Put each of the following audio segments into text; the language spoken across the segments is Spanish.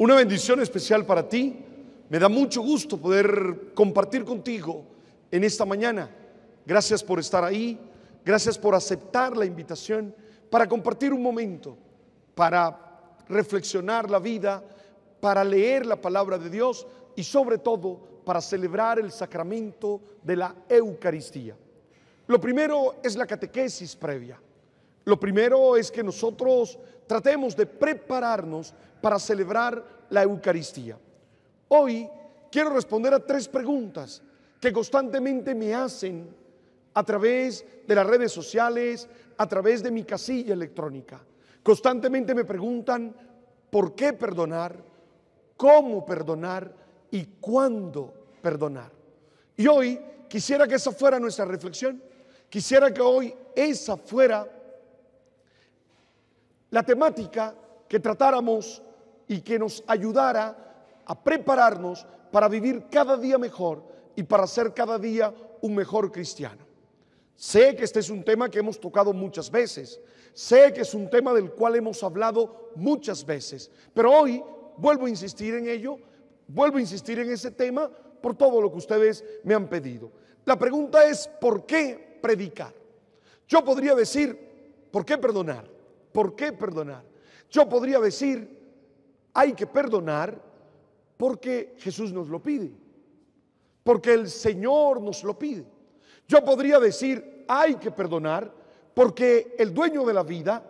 Una bendición especial para ti. Me da mucho gusto poder compartir contigo en esta mañana. Gracias por estar ahí. Gracias por aceptar la invitación para compartir un momento, para reflexionar la vida, para leer la palabra de Dios y sobre todo para celebrar el sacramento de la Eucaristía. Lo primero es la catequesis previa. Lo primero es que nosotros tratemos de prepararnos para celebrar la Eucaristía. Hoy quiero responder a 3 preguntas que constantemente me hacen a través de las redes sociales, a través de mi casilla electrónica. Constantemente me preguntan por qué perdonar, cómo perdonar y cuándo perdonar. Y hoy quisiera que esa fuera nuestra reflexión. Quisiera que hoy esa fuera la temática que tratáramos y que nos ayudara a prepararnos para vivir cada día mejor y para ser cada día un mejor cristiano. Sé que este es un tema que hemos tocado muchas veces, sé que es un tema del cual hemos hablado muchas veces, pero hoy vuelvo a insistir en ello, vuelvo a insistir en ese tema por todo lo que ustedes me han pedido. La pregunta es, ¿por qué predicar? Yo podría decir, ¿por qué perdonar? ¿Por qué perdonar? Yo podría decir, hay que perdonar porque Jesús nos lo pide, porque el Señor nos lo pide. Yo podría decir, hay que perdonar porque el dueño de la vida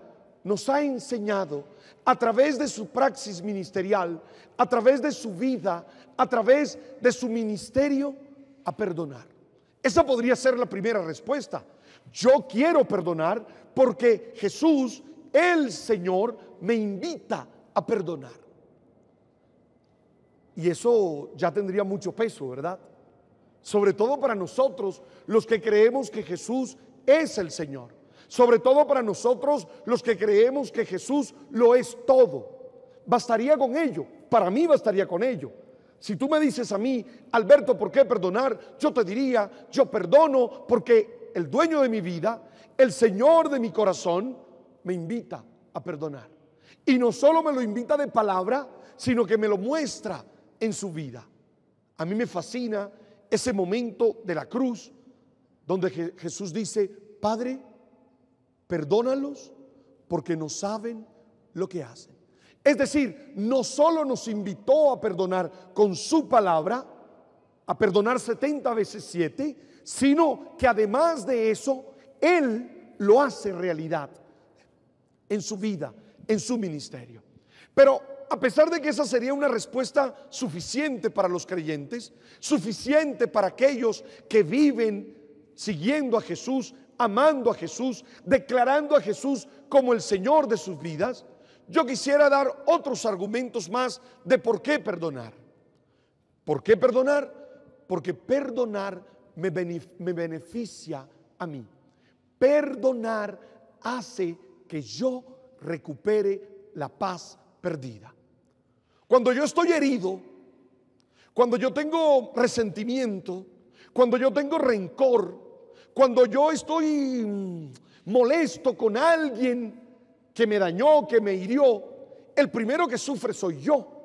nos ha enseñado a través de su praxis ministerial, a través de su vida, a través de su ministerio, a perdonar. Esa podría ser la primera respuesta. Yo quiero perdonar porque Jesús, el Señor, me invita a perdonar. Y eso ya tendría mucho peso, ¿verdad? Sobre todo para nosotros, los que creemos que Jesús es el Señor. Sobre todo para nosotros, los que creemos que Jesús lo es todo. Bastaría con ello. Para mí bastaría con ello. Si tú me dices a mí, Alberto, ¿por qué perdonar? Yo te diría, yo perdono porque el dueño de mi vida, el Señor de mi corazón, me invita a perdonar. Y no solo me lo invita de palabra, sino que me lo muestra en su vida. A mí me fascina ese momento de la cruz donde Jesús dice, Padre, perdónalos porque no saben lo que hacen. Es decir, no solo nos invitó a perdonar con su palabra, a perdonar 70 veces 7, sino que además de eso, Él lo hace realidad en su vida, en su ministerio. Pero a pesar de que esa sería una respuesta suficiente para los creyentes, suficiente para aquellos que viven siguiendo a Jesús, amando a Jesús, declarando a Jesús como el Señor de sus vidas, yo quisiera dar otros argumentos más de por qué perdonar. ¿Por qué perdonar? Porque perdonar me beneficia a mí. Perdonar hace que yo recupere la paz perdida. Cuando yo estoy herido, cuando yo tengo resentimiento, cuando yo tengo rencor, cuando yo estoy molesto con alguien que me dañó, que me hirió, el primero que sufre soy yo.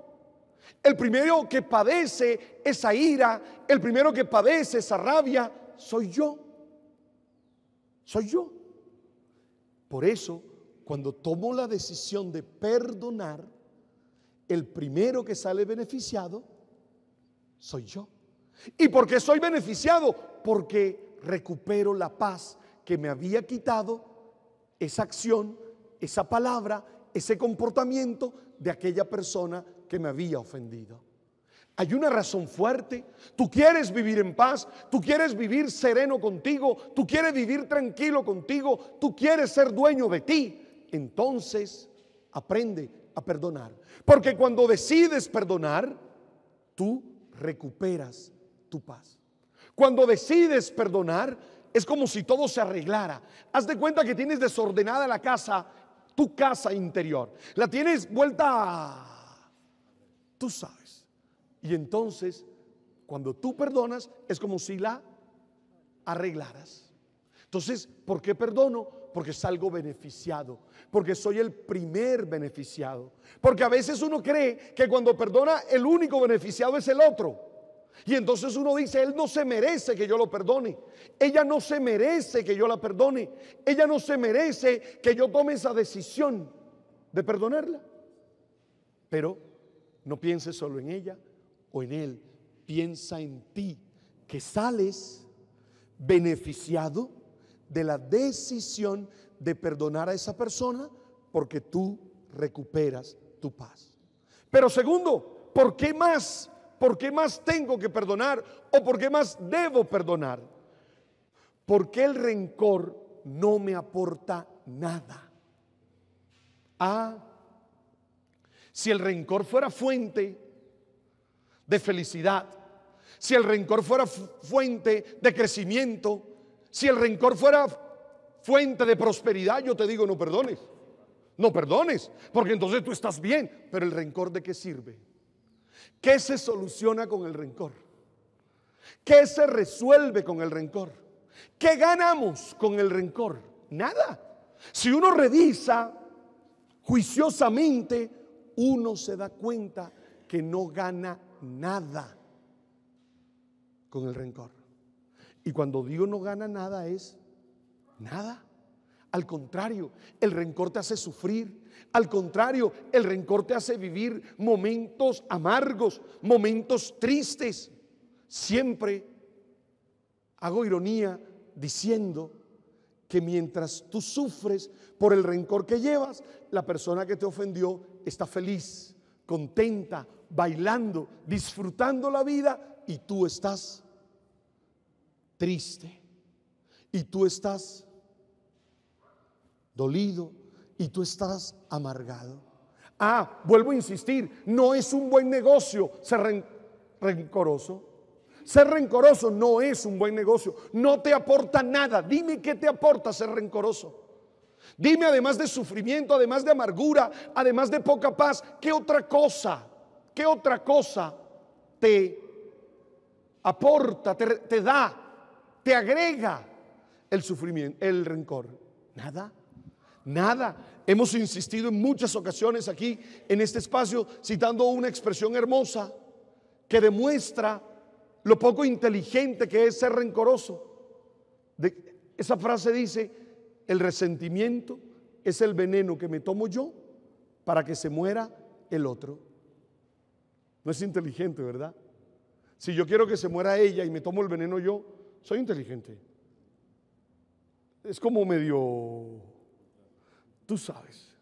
El primero que padece esa ira, el primero que padece esa rabia, soy yo. Soy yo. Por eso, cuando tomo la decisión de perdonar, el primero que sale beneficiado soy yo. ¿Y por qué soy beneficiado? Porque recupero la paz que me había quitado esa acción, esa palabra, ese comportamiento de aquella persona que me había ofendido. Hay una razón fuerte. Tú quieres vivir en paz, tú quieres vivir sereno contigo, tú quieres vivir tranquilo contigo, tú quieres ser dueño de ti. Entonces aprende a perdonar, porque cuando decides perdonar, tú recuperas tu paz. Cuando decides perdonar, es como si todo se arreglara. Haz de cuenta que tienes desordenada la casa, tu casa interior, la tienes vuelta, tú sabes. Y entonces, cuando tú perdonas, es como si la arreglaras. Entonces, ¿por qué perdono? Porque salgo beneficiado, porque soy el primer beneficiado. Porque a veces uno cree que cuando perdona el único beneficiado es el otro. Y entonces uno dice, él no se merece que yo lo perdone. Ella no se merece que yo la perdone. Ella no se merece que yo tome esa decisión de perdonarla. Pero no pienses solo en ella o en él. Piensa en ti, que sales beneficiado de la decisión de perdonar a esa persona, porque tú recuperas tu paz. Pero segundo, ¿por qué más? ¿Por qué más tengo que perdonar? ¿O por qué más debo perdonar? Porque el rencor no me aporta nada. Si el rencor fuera fuente de felicidad, si el rencor fuera fuente de crecimiento, si el rencor fuera fuente de prosperidad, yo te digo, no perdones. No perdones, porque entonces tú estás bien. Pero el rencor, ¿de qué sirve? ¿Qué se soluciona con el rencor? ¿Qué se resuelve con el rencor? ¿Qué ganamos con el rencor? Nada. Si uno revisa juiciosamente, uno se da cuenta que no gana nada con el rencor. Y cuando digo no gana nada, es nada. Al contrario, el rencor te hace sufrir. Al contrario, el rencor te hace vivir momentos amargos, momentos tristes. Siempre hago ironía diciendo que mientras tú sufres por el rencor que llevas, la persona que te ofendió está feliz, contenta, bailando, disfrutando la vida, y tú estás triste, y tú estás dolido, y tú estás amargado. Vuelvo a insistir, no es un buen negocio ser rencoroso. Ser rencoroso no es un buen negocio, no te aporta nada. Dime qué te aporta ser rencoroso. Dime, además de sufrimiento, además de amargura, además de poca paz, ¿qué otra cosa te aporta, te da, te agrega el sufrimiento, el rencor? Nada, nada. Hemos insistido en muchas ocasiones aquí en este espacio citando una expresión hermosa que demuestra lo poco inteligente que es ser rencoroso. Esa frase dice: el resentimiento es el veneno que me tomo yo para que se muera el otro. No es inteligente, ¿verdad? Si yo quiero que se muera ella y me tomo el veneno yo, soy inteligente. Es como medio, tú sabes.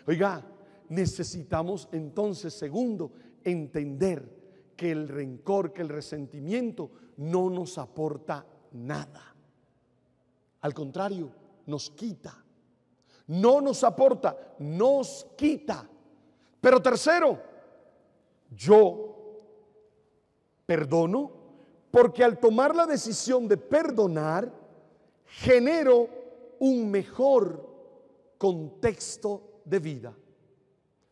Oiga, necesitamos entonces, segundo, entender que el rencor, que el resentimiento no nos aporta nada. Al contrario, nos quita. No nos aporta, nos quita. Pero tercero, yo perdono porque al tomar la decisión de perdonar, genero un mejor contexto de vida.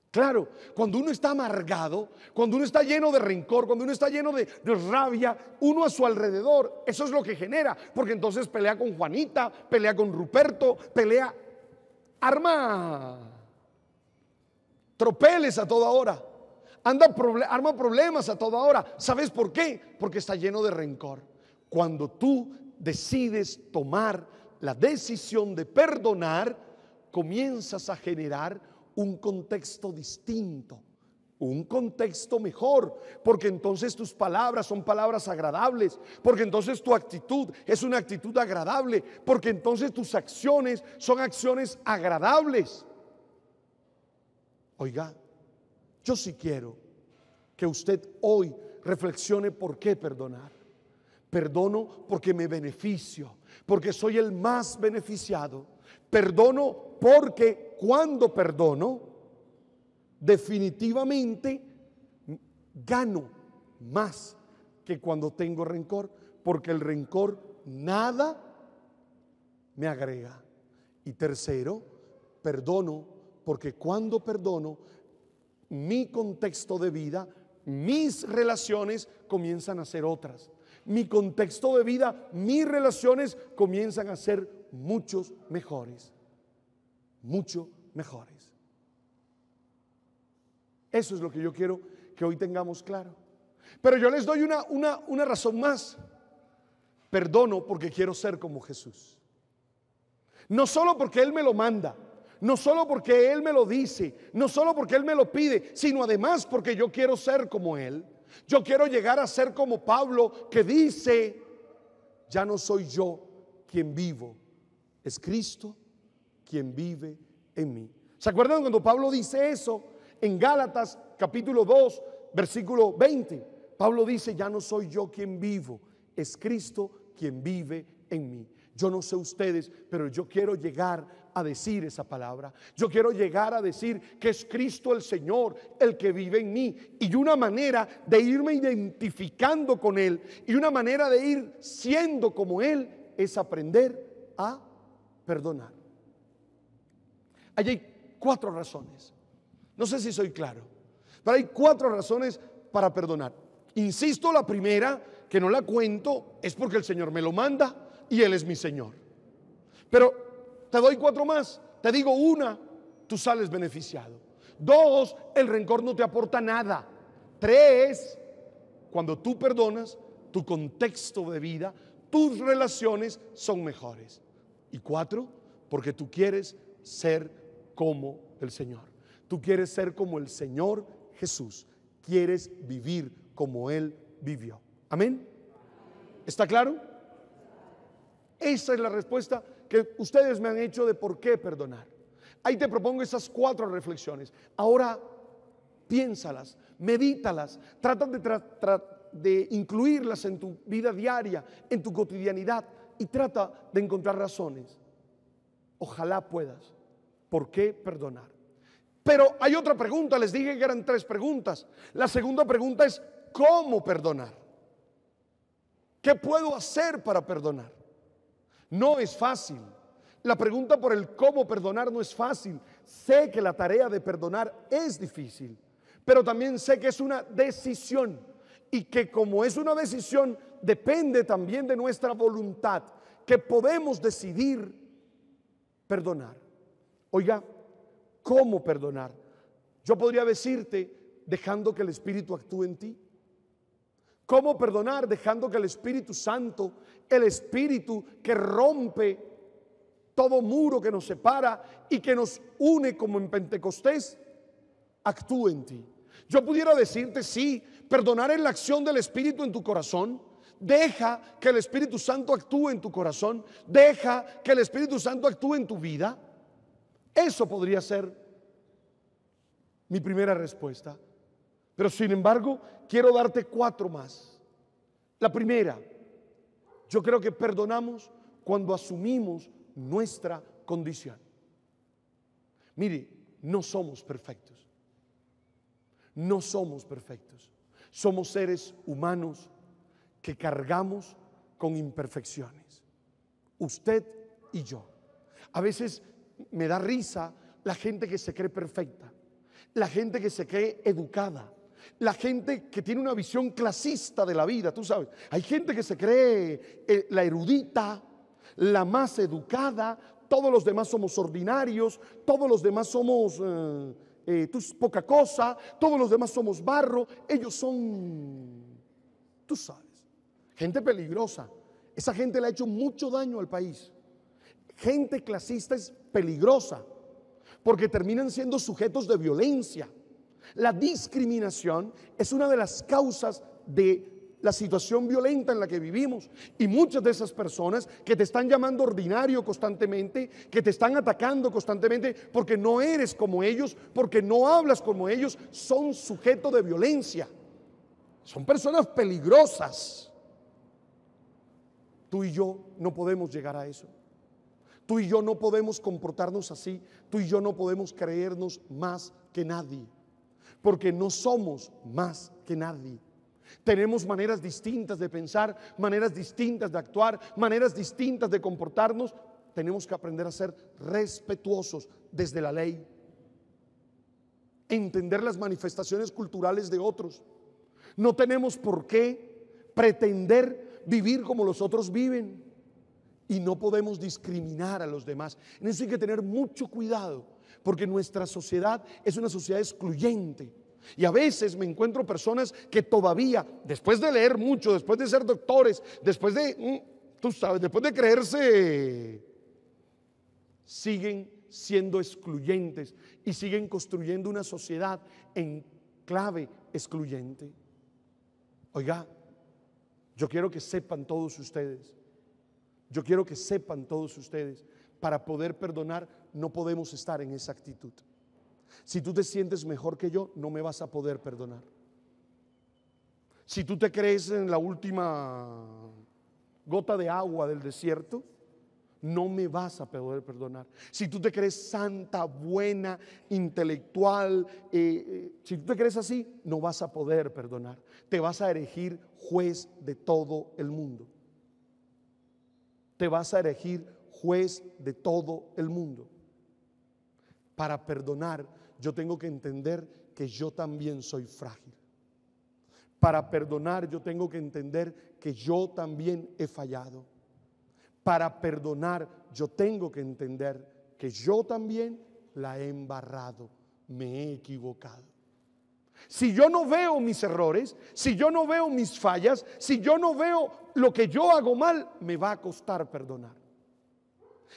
Claro, cuando uno está amargado, cuando uno está lleno de rencor, cuando uno está lleno de rabia, uno a su alrededor, eso es lo que genera, porque entonces pelea con Juanita, pelea con Ruperto, arma tropeles a toda hora, arma problemas a toda hora. ¿Sabes por qué? Porque está lleno de rencor. Cuando tú decides tomar la decisión de perdonar, comienzas a generar un contexto distinto, un contexto mejor, porque entonces tus palabras son palabras agradables, porque entonces tu actitud es una actitud agradable, porque entonces tus acciones son acciones agradables. Oiga, yo sí quiero que usted hoy reflexione por qué perdonar. Perdono porque me beneficio, porque soy el más beneficiado. Perdono porque cuando perdono, definitivamente gano más que cuando tengo rencor, porque el rencor nada me agrega. Y tercero, perdono porque cuando perdono, mi contexto de vida, mis relaciones comienzan a ser otras. Mi contexto de vida, mis relaciones comienzan a ser muchos mejores. Mucho mejores. Eso es lo que yo quiero que hoy tengamos claro. Pero yo les doy una razón más. Perdono porque quiero ser como Jesús. No solo porque Él me lo manda, no solo porque Él me lo dice, no solo porque Él me lo pide, sino además porque yo quiero ser como Él. Yo quiero llegar a ser como Pablo, que dice: ya no soy yo quien vivo, es Cristo quien vive en mí. ¿Se acuerdan cuando Pablo dice eso en Gálatas capítulo 2 versículo 20? Pablo dice: ya no soy yo quien vivo, es Cristo quien vive en mí. Yo no sé ustedes, pero yo quiero llegar a decir esa palabra. Yo quiero llegar a decir que es Cristo el Señor el que vive en mí. Y una manera de irme identificando con Él, y una manera de ir siendo como Él, es aprender a perdonar. Allí hay 4 razones. No sé si soy claro, pero hay 4 razones para perdonar. Insisto, la primera, que no la cuento, es porque el Señor me lo manda y Él es mi Señor. Pero te doy 4 más. Te digo: 1, tú sales beneficiado. 2, el rencor no te aporta nada. 3, cuando tú perdonas, tu contexto de vida, tus relaciones son mejores. Y 4, porque tú quieres ser como el Señor. Tú quieres ser como el Señor Jesús. Quieres vivir como Él vivió. Amén. ¿Está claro? Esa es la respuesta que ustedes me han hecho de por qué perdonar. Ahí te propongo esas 4 reflexiones. Ahora piénsalas, medítalas, trata de incluirlas en tu vida diaria, en tu cotidianidad, y trata de encontrar razones. Ojalá puedas. ¿Por qué perdonar? Pero hay otra pregunta. Les dije que eran 3 preguntas. La segunda pregunta es: ¿cómo perdonar? ¿Qué puedo hacer para perdonar? No es fácil. La pregunta por el cómo perdonar no es fácil. Sé que la tarea de perdonar es difícil, pero también sé que es una decisión, y que como es una decisión, depende también de nuestra voluntad, que podemos decidir perdonar. Oiga, ¿cómo perdonar? Yo podría decirte: dejando que el Espíritu actúe en ti. ¿Cómo perdonar? Dejando que el Espíritu Santo, el Espíritu que rompe todo muro que nos separa y que nos une como en Pentecostés, actúe en ti. Yo pudiera decirte: sí, perdonar es la acción del Espíritu en tu corazón. Deja que el Espíritu Santo actúe en tu corazón. Deja que el Espíritu Santo actúe en tu vida. Eso podría ser mi primera respuesta. Pero sin embargo, quiero darte 4 más. La primera: yo creo que perdonamos cuando asumimos nuestra condición. Mire, no somos perfectos. No somos perfectos. Somos seres humanos que cargamos con imperfecciones. Usted y yo. A veces me da risa la gente que se cree perfecta, la gente que se cree educada, la gente que tiene una visión clasista de la vida. Tú sabes, hay gente que se cree la erudita, la más educada. Todos los demás somos ordinarios, todos los demás somos poca cosa, todos los demás somos barro. Ellos son, tú sabes, gente peligrosa. Esa gente le ha hecho mucho daño al país. Gente clasista es peligrosa porque terminan siendo sujetos de violencia. La discriminación es una de las causas de la situación violenta en la que vivimos, y muchas de esas personas que te están llamando ordinario constantemente, que te están atacando constantemente porque no eres como ellos, porque no hablas como ellos, son sujetos de violencia. Son personas peligrosas. Tú y yo no podemos llegar a eso. Tú y yo no podemos comportarnos así. Tú y yo no podemos creernos más que nadie, porque no somos más que nadie. Tenemos maneras distintas de pensar, maneras distintas de actuar, maneras distintas de comportarnos. Tenemos que aprender a ser respetuosos desde la ley, entender las manifestaciones culturales de otros. No tenemos por qué pretender vivir como los otros viven. y no podemos discriminar a los demás. En eso hay que tener mucho cuidado, porque nuestra sociedad es una sociedad excluyente. Y a veces me encuentro personas que todavía, después de leer mucho, después de ser doctores, después de, tú sabes, después de creerse, siguen siendo excluyentes y siguen construyendo una sociedad en clave excluyente. Oiga, yo quiero que sepan todos ustedes, para poder perdonar no podemos estar en esa actitud. Si tú te sientes mejor que yo, no me vas a poder perdonar. Si tú te crees en la última gota de agua del desierto, no me vas a poder perdonar. Si tú te crees santa, buena, intelectual, si tú te crees así, no vas a poder perdonar. Te vas a erigir juez de todo el mundo. Te vas a erigir juez de todo el mundo. Para perdonar, yo tengo que entender que yo también soy frágil. Para perdonar, yo tengo que entender que yo también he fallado. Para perdonar, yo tengo que entender que yo también la he embarrado, me he equivocado. Si yo no veo mis errores, si yo no veo mis fallas, si yo no veo lo que yo hago mal, me va a costar perdonar.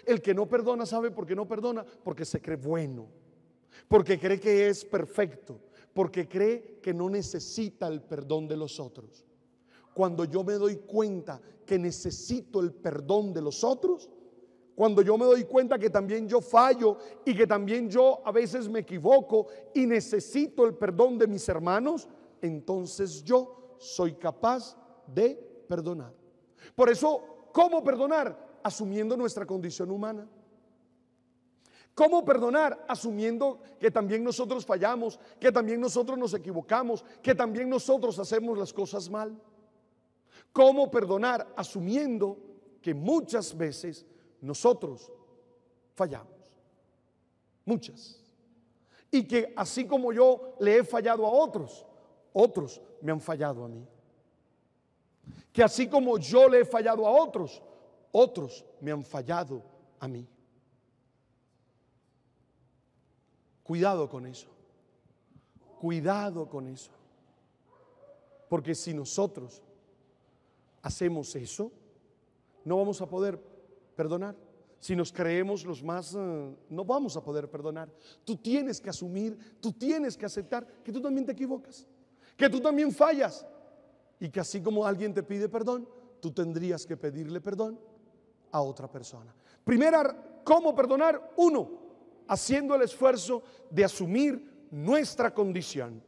El que no perdona, ¿sabe por qué no perdona? Porque se cree bueno, porque cree que es perfecto, porque cree que no necesita el perdón de los otros. Cuando yo me doy cuenta que necesito el perdón de los otros, cuando yo me doy cuenta que también yo fallo y que también yo a veces me equivoco y necesito el perdón de mis hermanos, entonces yo soy capaz de perdonar. Por eso, ¿cómo perdonar? Asumiendo nuestra condición humana. ¿Cómo perdonar? Asumiendo que también nosotros fallamos, que también nosotros nos equivocamos, que también nosotros hacemos las cosas mal. ¿Cómo perdonar? Asumiendo que muchas veces nosotros fallamos. Muchas. Y que así como yo le he fallado a otros, otros me han fallado a mí. Que así como yo le he fallado a otros, otros me han fallado a mí. Cuidado con eso. Cuidado con eso. Porque si nosotros hacemos eso, no vamos a poder perdonar. Si nos creemos los más, no vamos a poder perdonar. Tú tienes que asumir, tú tienes que aceptar que tú también te equivocas, que tú también fallas, y que así como alguien te pide perdón, tú tendrías que pedirle perdón a otra persona. Primera, ¿cómo perdonar? Uno, haciendo el esfuerzo de asumir nuestra condición.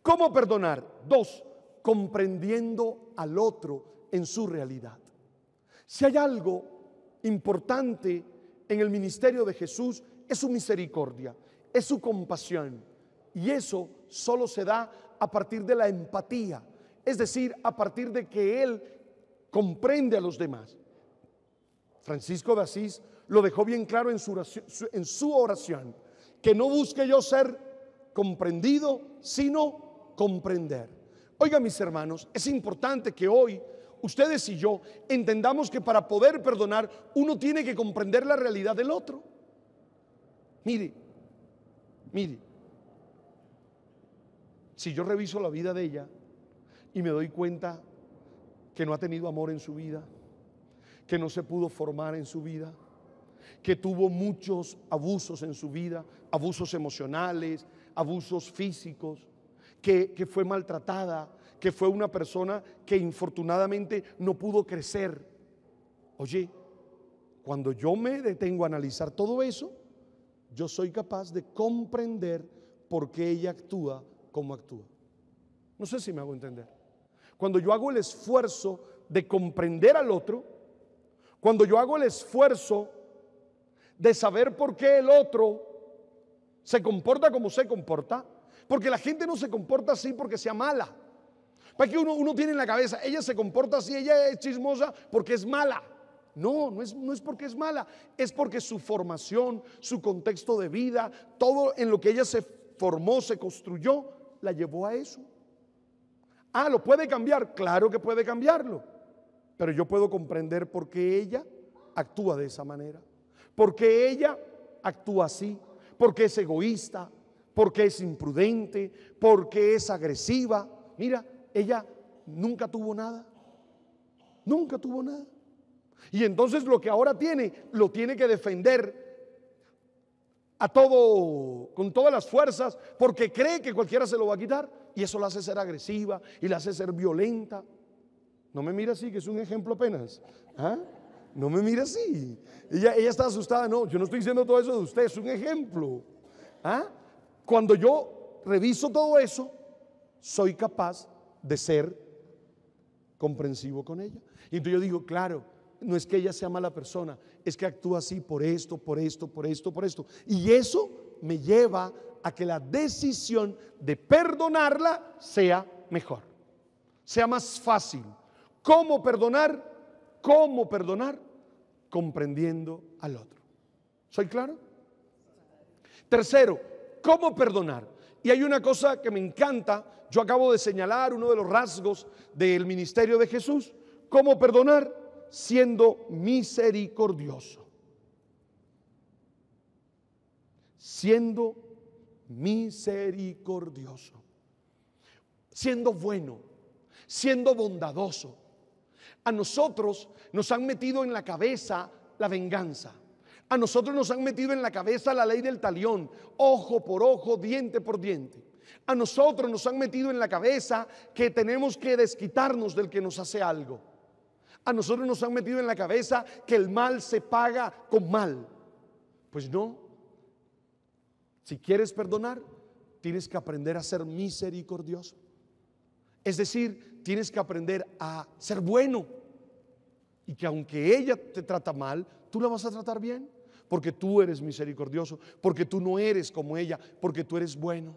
¿Cómo perdonar? Dos, comprendiendo al otro en su realidad. Si hay algo importante en el ministerio de Jesús, es su misericordia, es su compasión, y eso solo se da a partir de la empatía, es decir, a partir de que Él comprende a los demás. Francisco de Asís lo dejó bien claro en su oración, que no busque yo ser comprendido, sino comprender. Oiga, mis hermanos, es importante que hoy ustedes y yo entendamos que para poder perdonar uno tiene que comprender la realidad del otro. Mire, si yo reviso la vida de ella y me doy cuenta que no ha tenido amor en su vida, que no se pudo formar en su vida, que tuvo muchos abusos en su vida, abusos emocionales, abusos físicos, que fue maltratada, que fue una persona que infortunadamente no pudo crecer. Oye, cuando yo me detengo a analizar todo eso, yo soy capaz de comprender por qué ella actúa como actúa. No sé si me hago entender. Cuando yo hago el esfuerzo de comprender al otro, cuando yo hago el esfuerzo de saber por qué el otro se comporta como se comporta, porque la gente no se comporta así porque sea mala. Para que uno tiene en la cabeza, ella se comporta así, ella es chismosa porque es mala. No es porque es mala, es porque su formación, su contexto de vida, todo en lo que ella se formó, se construyó, la llevó a eso. Ah, ¿lo puede cambiar? Claro que puede cambiarlo, pero yo puedo comprender por qué ella actúa de esa manera? ¿Por qué ella actúa así? ¿Por qué es egoísta? ¿Por qué es imprudente? ¿Por qué es agresiva? Mira, ella nunca tuvo nada. Nunca tuvo nada. Y entonces lo que ahora tiene, lo tiene que defender a todo, con todas las fuerzas, porque cree que cualquiera se lo va a quitar. Y eso la hace ser agresiva y la hace ser violenta. No me mira así, que es un ejemplo apenas. ¿Ah? No me mira así. Ella está asustada. No, yo no estoy diciendo todo eso de usted, es un ejemplo. ¿Ah? Cuando yo reviso todo eso, soy capaz de ser comprensivo con ella. Y entonces yo digo, claro, no es que ella sea mala persona, es que actúa así por esto, por esto, por esto, por esto. Y eso me lleva a que la decisión de perdonarla sea mejor, sea más fácil. ¿Cómo perdonar? ¿Cómo perdonar? Comprendiendo al otro. ¿Soy claro? Tercero, ¿cómo perdonar? Y hay una cosa que me encanta. Yo acabo de señalar uno de los rasgos del ministerio de Jesús. ¿Cómo perdonar? Siendo misericordioso. Siendo misericordioso. Siendo bueno. Siendo bondadoso. A nosotros nos han metido en la cabeza la venganza. A nosotros nos han metido en la cabeza la ley del talión, ojo por ojo, diente por diente. A nosotros nos han metido en la cabeza que tenemos que desquitarnos del que nos hace algo. A nosotros nos han metido en la cabeza que el mal se paga con mal. Pues no. Si quieres perdonar, tienes que aprender a ser misericordioso. Es decir, tienes que aprender a ser bueno. Y que aunque ella te trata mal, tú la vas a tratar bien. Porque tú eres misericordioso, porque tú no eres como ella, porque tú eres bueno.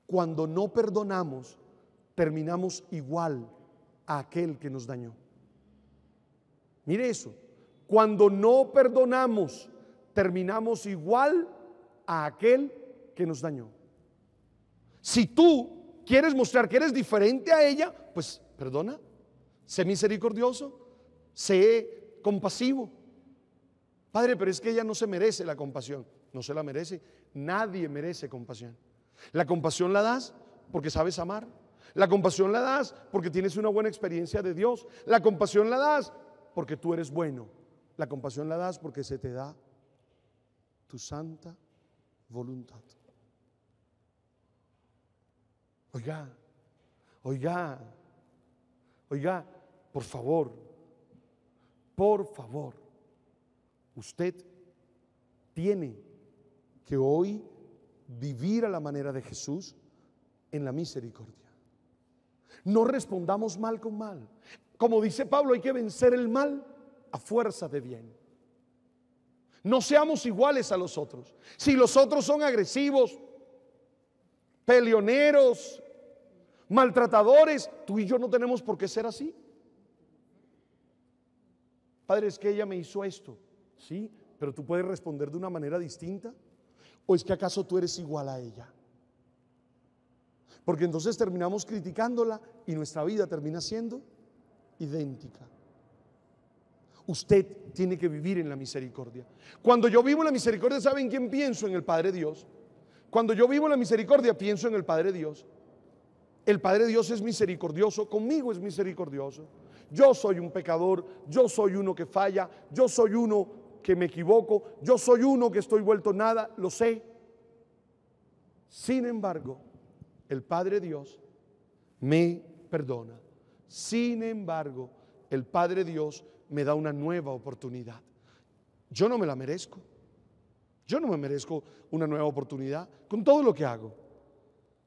Cuando no perdonamos, terminamos igual a aquel que nos dañó. Mire eso. Cuando no perdonamos, terminamos igual a aquel que nos dañó. Si tú quieres mostrar que eres diferente a ella, pues perdona, sé misericordioso, sé compasivo. Padre, pero es que ella no se merece la compasión. No se la merece. Nadie merece compasión. La compasión la das porque sabes amar. La compasión la das porque tienes una buena experiencia de Dios. La compasión la das porque tú eres bueno. La compasión la das porque se te da tu santa voluntad. Oiga, oiga, oiga, por favor, usted tiene que hoy vivir a la manera de Jesús en la misericordia. No respondamos mal con mal. Como dice Pablo, hay que vencer el mal a fuerza de bien. No seamos iguales a los otros. Si los otros son agresivos, peleoneros, maltratadores, tú y yo no tenemos por qué ser así. Padre, es que ella me hizo esto. Sí, pero tú puedes responder de una manera distinta. ¿O es que acaso tú eres igual a ella? Porque entonces terminamos criticándola y nuestra vida termina siendo idéntica. Usted tiene que vivir en la misericordia. Cuando yo vivo en la misericordia, ¿saben quién pienso? En el Padre Dios. Cuando yo vivo en la misericordia, pienso en el Padre Dios. El Padre Dios es misericordioso, conmigo es misericordioso. Yo soy un pecador, yo soy uno que falla, yo soy uno que me equivoco, yo soy uno que estoy vuelto nada, lo sé. Sin embargo, el Padre Dios me perdona. Sin embargo, el Padre Dios me da una nueva oportunidad. Yo no me la merezco. Yo no me merezco una nueva oportunidad con todo lo que hago,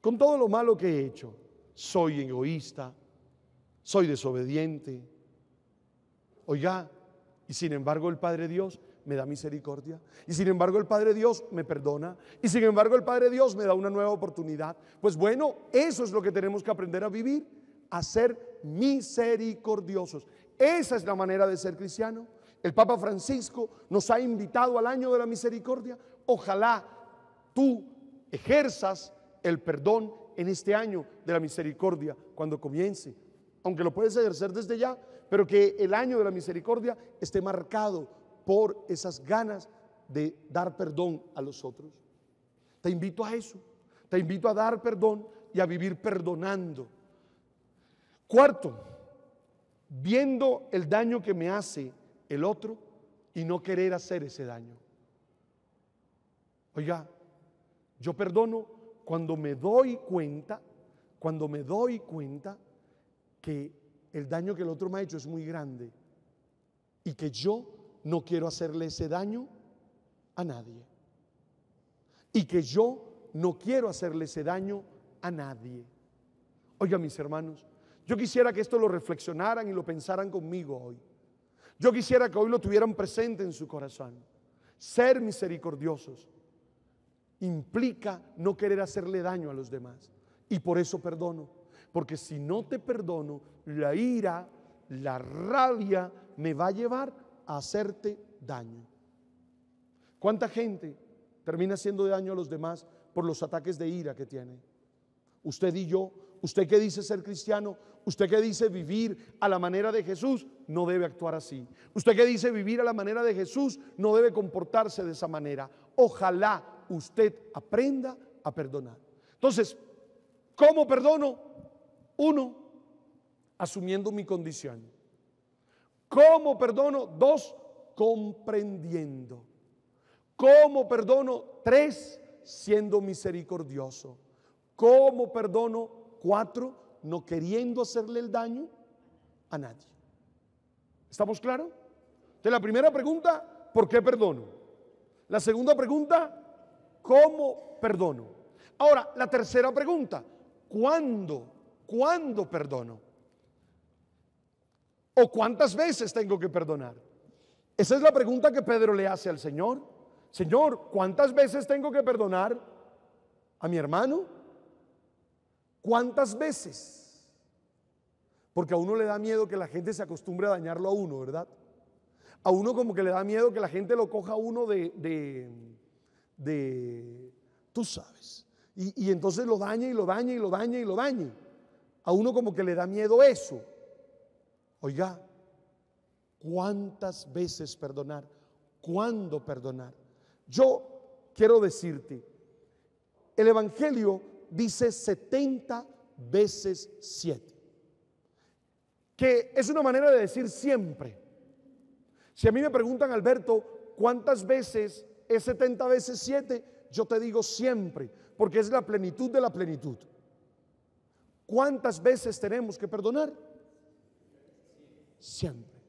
con todo lo malo que he hecho. Soy egoísta, soy desobediente. Oiga, y sin embargo el Padre Dios me da misericordia. Y sin embargo el Padre Dios me perdona. Y sin embargo el Padre Dios me da una nueva oportunidad. Pues bueno, eso es lo que tenemos que aprender a vivir, a ser misericordiosos. Esa es la manera de ser cristiano. El Papa Francisco nos ha invitado al año de la misericordia. Ojalá tú ejerzas el perdón en este año de la misericordia cuando comience. Aunque lo puedes ejercer desde ya, pero que el año de la misericordia esté marcado por esas ganas de dar perdón a los otros. Te invito a eso, te invito a dar perdón y a vivir perdonando. Cuarto, viendo el daño que me hace el otro y no querer hacer ese daño. Oiga, yo perdono cuando me doy cuenta que el daño que el otro me ha hecho es muy grande y que yo no quiero hacerle ese daño a nadie. Y que yo no quiero hacerle ese daño a nadie. Oiga, mis hermanos, yo quisiera que esto lo reflexionaran y lo pensaran conmigo hoy. Yo quisiera que hoy lo tuvieran presente en su corazón. Ser misericordiosos implica no querer hacerle daño a los demás. Y por eso perdono. Porque si no te perdono, la ira, la rabia me va a llevar a hacerte daño. ¿Cuánta gente termina haciendo daño a los demás por los ataques de ira que tiene? Usted y yo, usted que dice ser cristiano, usted que dice vivir a la manera de Jesús, no debe actuar así. Usted que dice vivir a la manera de Jesús, no debe comportarse de esa manera. Ojalá usted aprenda a perdonar. Entonces, ¿cómo perdono? Uno, asumiendo mi condición. ¿Cómo perdono? Dos, comprendiendo. ¿Cómo perdono? Tres, siendo misericordioso. ¿Cómo perdono? Cuatro, no queriendo hacerle el daño a nadie. ¿Estamos claros? Entonces la primera pregunta, ¿por qué perdono? La segunda pregunta, ¿cómo perdono? Ahora, la tercera pregunta, ¿cuándo perdono? ¿O cuántas veces tengo que perdonar? Esa es la pregunta que Pedro le hace al Señor. Señor, ¿cuántas veces tengo que perdonar a mi hermano? ¿Cuántas veces? Porque a uno le da miedo que la gente se acostumbre a dañarlo a uno, ¿verdad? A uno como que le da miedo que la gente lo coja a uno tú sabes. Y entonces lo dañe y lo dañe y lo dañe y lo dañe. A uno como que le da miedo eso. Oiga, ¿cuántas veces perdonar? ¿Cuándo perdonar? Yo quiero decirte, el Evangelio dice 70 veces 7, que es una manera de decir siempre. Si a mí me preguntan, Alberto, ¿cuántas veces es 70 veces 7? Yo te digo siempre, porque es la plenitud de la plenitud. ¿Cuántas veces tenemos que perdonar? Siempre.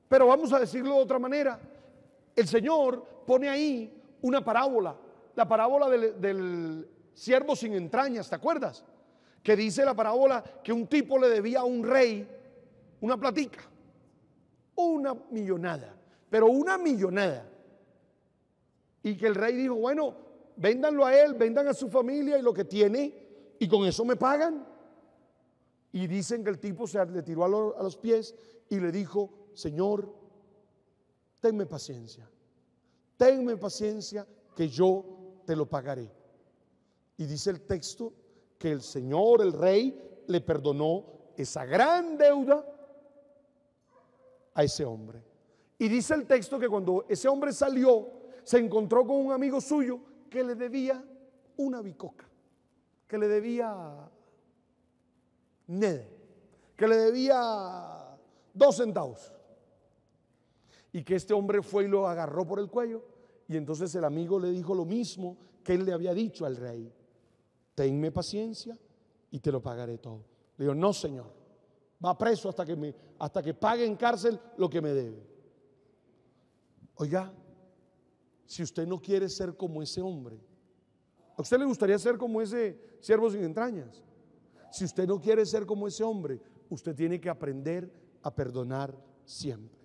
Pero vamos a decirlo de otra manera. El Señor pone ahí una parábola, la parábola del siervo sin entrañas, ¿te acuerdas? Que dice la parábola que un tipo le debía a un rey una platica, una millonada, pero una millonada. Y que el rey dijo, bueno, véndanlo a él, vendan a su familia y lo que tiene, y con eso me pagan. Y dicen que el tipo se le tiró a los pies y le dijo, Señor, tenme paciencia que yo te lo pagaré. Y dice el texto que el Señor, el rey, le perdonó esa gran deuda a ese hombre. Y dice el texto que cuando ese hombre salió, se encontró con un amigo suyo que le debía una bicoca, que le debía nada, que le debía 2 centavos. Y que este hombre fue y lo agarró por el cuello. Y entonces el amigo le dijo lo mismo que él le había dicho al rey: tenme paciencia y te lo pagaré todo. Le dijo, no, señor, va preso hasta que pague en cárcel lo que me debe. Oiga, si usted no quiere ser como ese hombre, ¿a usted le gustaría ser como ese siervo sin entrañas? Si usted no quiere ser como ese hombre, usted tiene que aprender a perdonar siempre.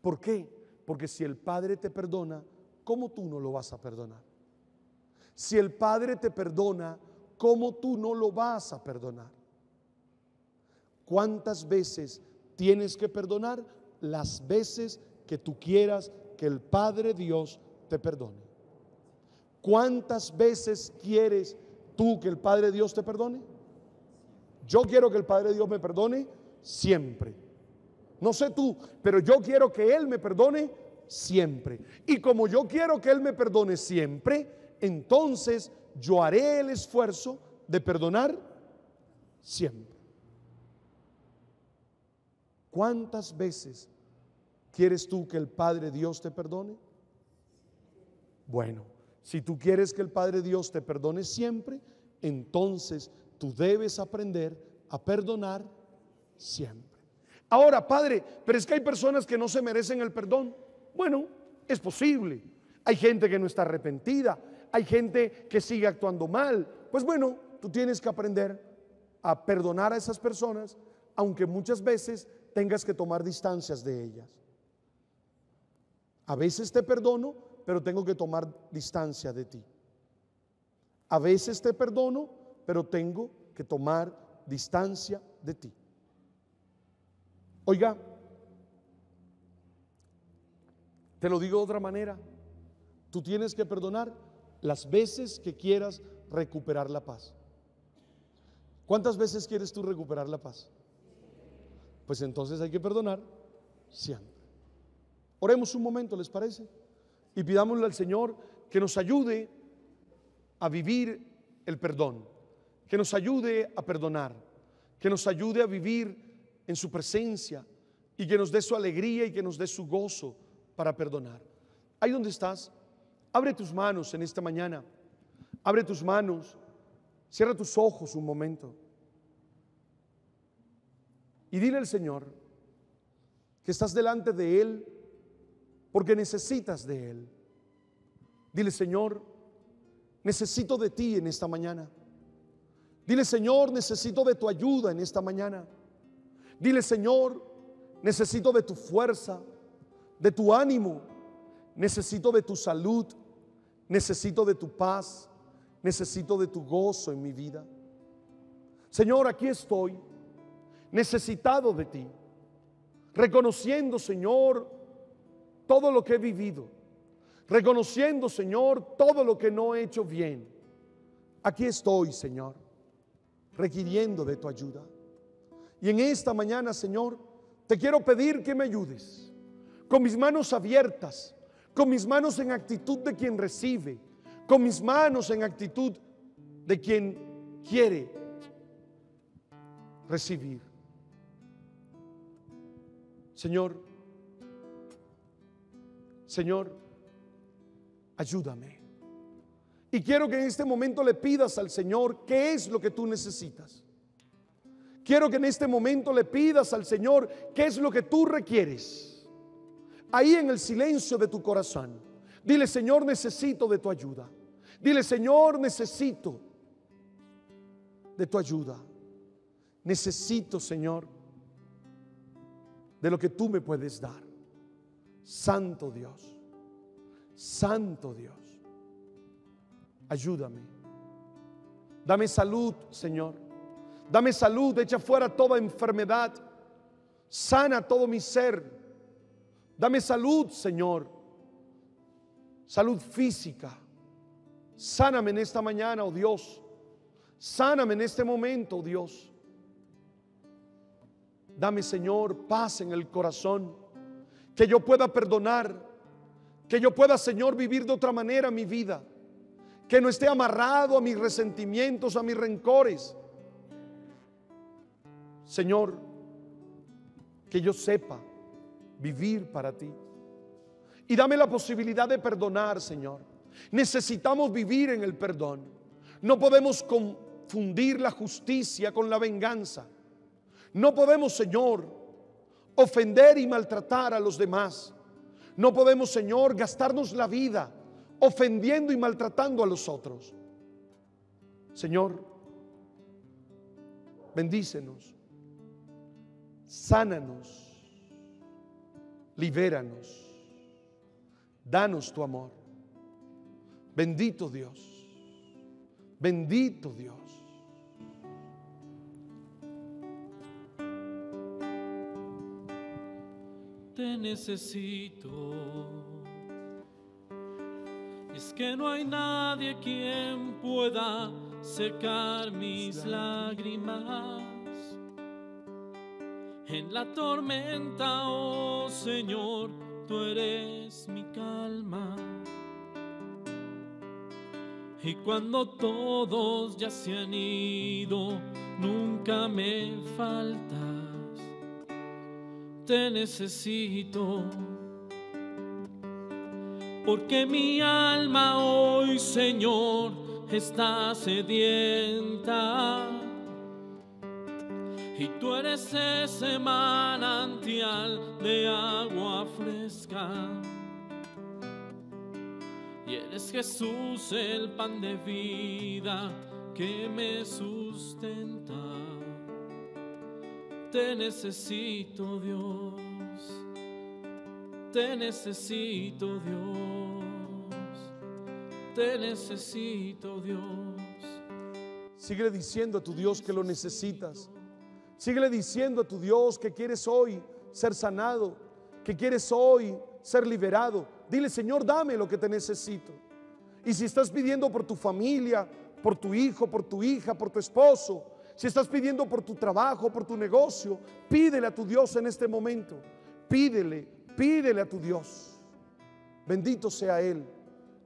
¿Por qué? Porque si el Padre te perdona, ¿cómo tú no lo vas a perdonar? Si el Padre te perdona, ¿cómo tú no lo vas a perdonar? ¿Cuántas veces tienes que perdonar? Las veces que tú quieras que el Padre Dios te perdone. ¿Cuántas veces quieres tú que el Padre Dios te perdone? Yo quiero que el Padre Dios me perdone siempre. No sé tú, pero yo quiero que Él me perdone siempre. Y como yo quiero que Él me perdone siempre, entonces yo haré el esfuerzo de perdonar siempre. ¿Cuántas veces quieres tú que el Padre Dios te perdone? Bueno, si tú quieres que el Padre Dios te perdone siempre, entonces tú debes aprender a perdonar siempre. Ahora, Padre, pero es que hay personas que no se merecen el perdón. Bueno, es posible. Hay gente que no está arrepentida, hay gente que sigue actuando mal. Pues bueno, tú tienes que aprender a perdonar a esas personas, aunque muchas veces tengas que tomar distancias de ellas. A veces te perdono, pero tengo que tomar distancia de ti. A veces te perdono, pero tengo que tomar distancia de ti. Oiga, te lo digo de otra manera. Tú tienes que perdonar las veces que quieras recuperar la paz. ¿Cuántas veces quieres tú recuperar la paz? Pues entonces hay que perdonar siempre. Oremos un momento, ¿les parece? Y pidámosle al Señor que nos ayude a vivir el perdón, que nos ayude a perdonar, que nos ayude a vivir en su presencia y que nos dé su alegría y que nos dé su gozo para perdonar. Ahí donde estás, abre tus manos en esta mañana, abre tus manos, cierra tus ojos un momento y dile al Señor que estás delante de Él porque necesitas de Él. Dile: Señor, necesito de ti en esta mañana. Dile: Señor, necesito de tu ayuda en esta mañana. Dile: Señor, necesito de tu fuerza, de tu ánimo, necesito de tu salud, necesito de tu paz, necesito de tu gozo en mi vida. Señor, aquí estoy, necesitado de ti, reconociendo, Señor, todo lo que he vivido, reconociendo, Señor, todo lo que no he hecho bien. Aquí estoy, Señor, requiriendo de tu ayuda. Y en esta mañana, Señor, te quiero pedir que me ayudes, con mis manos abiertas, con mis manos en actitud de quien recibe, con mis manos en actitud de quien quiere recibir. Señor, ayúdame. Y quiero que en este momento le pidas al Señor qué es lo que tú necesitas. Quiero que en este momento le pidas al Señor qué es lo que tú requieres. Ahí en el silencio de tu corazón, dile: Señor, necesito de tu ayuda. Dile: Señor, necesito de tu ayuda. Necesito, Señor, de lo que tú me puedes dar. Santo Dios, Santo Dios, ayúdame. Dame salud, Señor. Dame salud, echa fuera toda enfermedad. Sana todo mi ser. Dame salud, Señor. Salud física. Sáname en esta mañana, oh Dios. Sáname en este momento, oh Dios. Dame, Señor, paz en el corazón. Que yo pueda perdonar. Que yo pueda, Señor, vivir de otra manera mi vida. Que no esté amarrado a mis resentimientos, a mis rencores. Señor, que yo sepa vivir para ti. Y dame la posibilidad de perdonar, Señor. Necesitamos vivir en el perdón. No podemos confundir la justicia con la venganza. No podemos, Señor, ofender y maltratar a los demás. No podemos, Señor, gastarnos la vida ofendiendo y maltratando a los otros. Señor, bendícenos, sánanos, libéranos, danos tu amor. Bendito Dios, bendito Dios. Te necesito, es que no hay nadie quien pueda secar mis lágrimas. En la tormenta, oh Señor, tú eres mi calma. Y cuando todos ya se han ido, nunca me faltas. Te necesito, porque mi alma hoy, Señor, está sedienta. Y tú eres ese manantial de agua fresca. Y eres Jesús, el pan de vida que me sustenta. Te necesito, Dios. Te necesito, Dios. Te necesito, Dios. Síguele diciendo a tu Dios que lo necesitas. Síguele diciendo a tu Dios que quieres hoy ser sanado, que quieres hoy ser liberado. Dile: Señor, dame lo que te necesito. Y si estás pidiendo por tu familia, por tu hijo, por tu hija, por tu esposo, si estás pidiendo por tu trabajo, por tu negocio, pídele a tu Dios en este momento. Pídele a tu Dios. Bendito sea Él,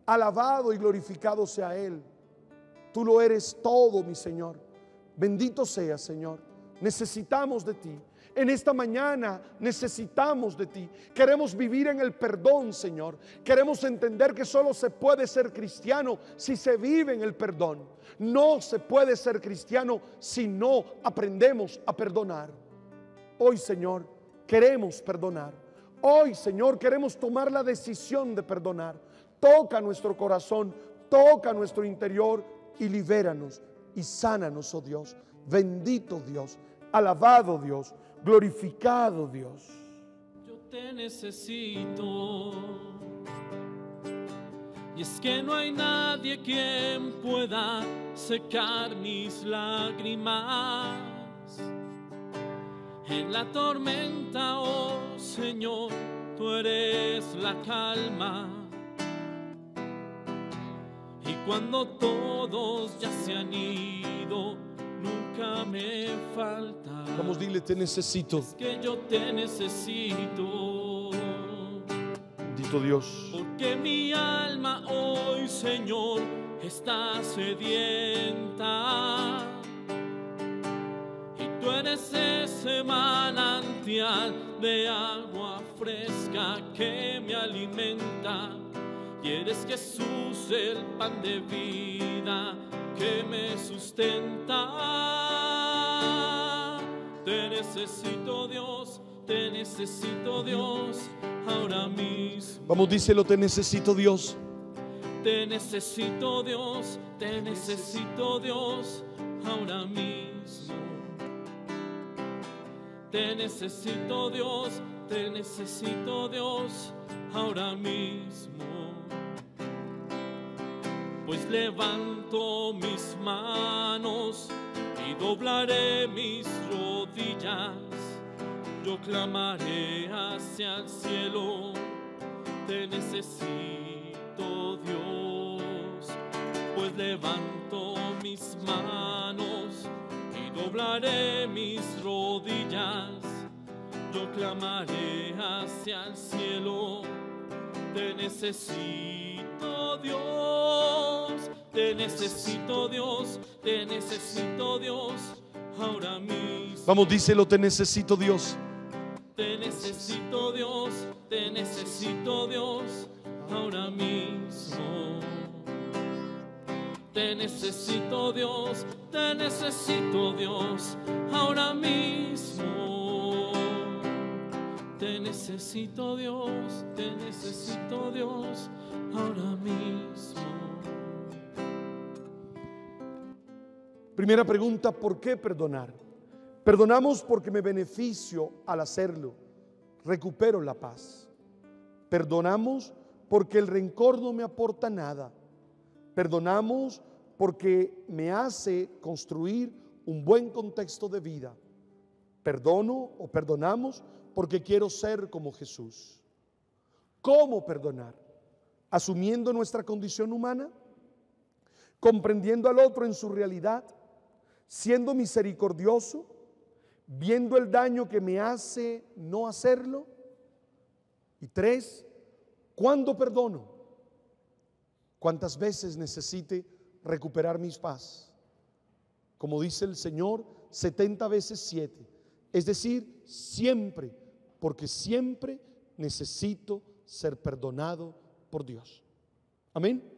alabado y glorificado sea Él. Tú lo eres todo, mi Señor. Bendito sea, Señor. Necesitamos de ti. En esta mañana necesitamos de ti. Queremos vivir en el perdón, Señor. Queremos entender que solo se puede ser cristiano si se vive en el perdón. No se puede ser cristiano si no aprendemos a perdonar. Hoy, Señor, queremos perdonar. Hoy, Señor, queremos tomar la decisión de perdonar. Toca nuestro corazón, toca nuestro interior y libéranos y sánanos, oh Dios. Bendito Dios, alabado Dios, glorificado Dios. Yo te necesito, y es que no hay nadie quien pueda secar mis lágrimas. En la tormenta, oh Señor, tú eres la calma. Y cuando todos ya se han ido, nunca me falta. Vamos, dile: te necesito. Es que yo te necesito. Bendito Dios. Porque mi alma hoy, Señor, está sedienta. Y tú eres ese manantial de agua fresca que me alimenta. Y eres Jesús, el pan de vida que me sustenta. Te necesito, Dios, te necesito, Dios, ahora mismo. Vamos, díselo: te necesito, Dios. Te necesito, Dios, te necesito, Dios, ahora mismo. Te necesito, Dios, te necesito, Dios, ahora mismo. Pues levanto mis manos y doblaré mis rodillas. Yo clamaré hacia el cielo. Te necesito, Dios. Pues levanto mis manos y doblaré mis rodillas. Yo clamaré hacia el cielo. Te necesito, Dios. Te necesito, Dios. Te necesito, Dios, ahora mismo. Vamos, díselo: te necesito, Dios. Te necesito, Dios. Te necesito, Dios, ahora mismo. Te necesito, Dios. Te necesito, Dios, ahora mismo. Te necesito, Dios. Te necesito, Dios, ahora mismo. Primera pregunta: ¿por qué perdonar? Perdonamos porque me beneficio al hacerlo. Recupero la paz. Perdonamos porque el rencor no me aporta nada. Perdonamos porque me hace construir un buen contexto de vida. Perdono o perdonamos porque quiero ser como Jesús. ¿Cómo perdonar? Asumiendo nuestra condición humana, comprendiendo al otro en su realidad, siendo misericordioso, viendo el daño que me hace no hacerlo. Y 3, ¿cuándo perdono? ¿Cuántas veces necesite recuperar mis paz? Como dice el Señor, 70 veces 7. Es decir, siempre, porque siempre necesito ser perdonado por Dios. Amén.